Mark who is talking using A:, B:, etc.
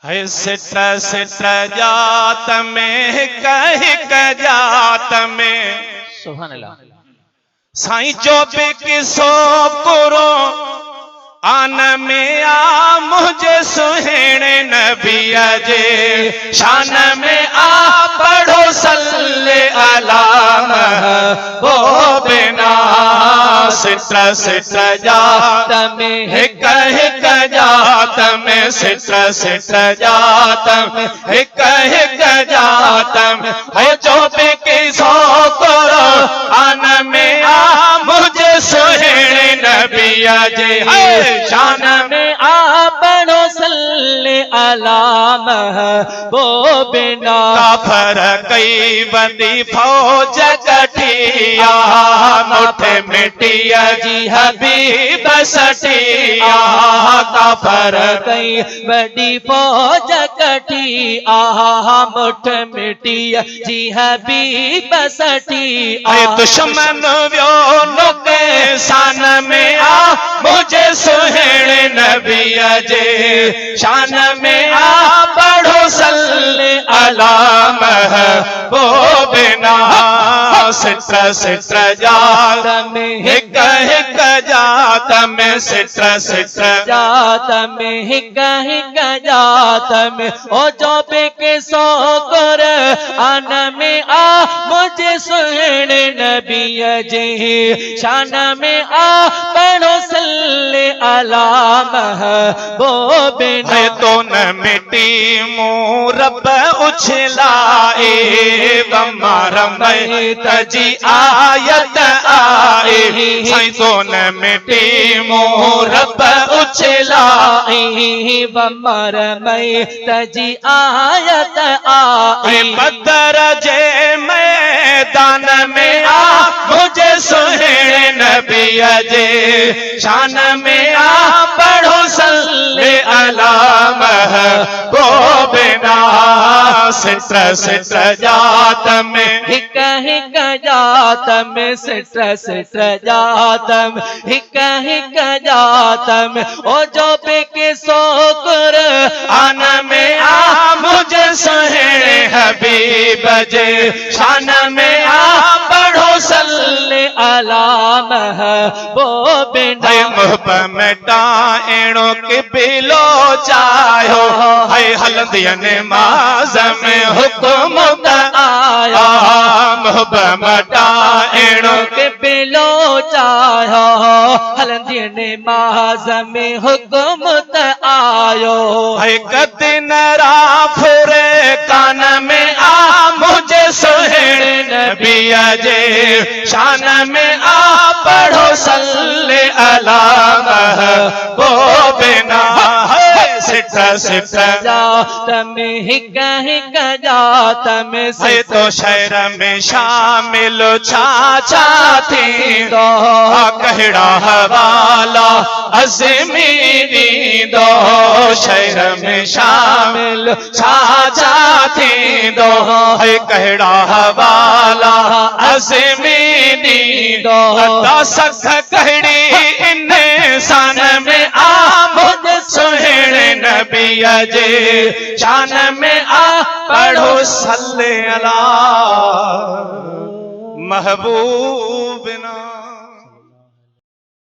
A: है sit sit जात में कह जात में
B: सुभान अल्लाह।
A: साईं जो भी किसो करो आन में आ मुझे सुहेणे नबी जे शान में आ पढ़ो सल्ले अला वो बिना सिट सिट जात में हिक हिक जात में सिट सिट जात में हिक हिक जात में है जो भी किसो करो आन में आ मुझे सुहेणे नबी जे
B: शान में आ पढ़ो सल्ले अला वो बिना
A: काफर कई बदी फौज कठिया मुठ मिटिया जी हबीब सटिया
B: काफर कई बड़ी फौज कठी आहा मुठ मिटिया जी हबीब सटी
A: आए दुश्मन व्यो नुके सान में आ मुझे सुहेणे नबी जे शान में आ पढ़ो सल्ले अला वो बिना सिट सिट जात में हिक हिक जात में सिट सिट
B: जात में हिक हिक जात में ओ जो बेके सो कर आन में आ मुझे सुहेणे नबी जे शान में आ पढ़ो सल्ले अला वो बिना
A: तो न मिट्टी मुँह रब उछलाए बमारम तजी आयत आए साईं तो न मिट्टी मुँह रब उछलाए
B: बमारम तजी आयत आए
A: बदर जे मैदान में आ मुझे सुहेणे नबी जे शान में आ पढ़ो सल्ले अला वो बिना सिट सिट जात में
B: हिक हिक जात में सिट सिट जात में हिक हिक जात में ओ जो बेके सो कर
A: आन में आ मुझे सुहेणे हबीब जे शान में आ पढ़ो सल्ले
B: अला वो बिना
A: मुहब मिटाइणो के बिलो चाहो है हलंदिया नमाज में हुक्म आया मुहब मिटाइणो
B: के बिलो चाहो हलंदी नमाज में हुक्म आयो
A: है कदिनरा फुरे कान में आ मुझे सुहेणे नबी जे शान में आ पढ़ो सल्ले अला वो बिना सिट सिट
B: जात में हिक हिक जात में
A: से तो शहर में शामिल छा थी दो कहड़ा हवाला अज़मीरी दो शहर में शामिल छा थी दो है कहड़ा हवाला अज़मीरी दो सख कहड़ी इन सान में आ मुझे सुहेणे नबी जे शान में आ पढ़ो सल्ले अला महबूब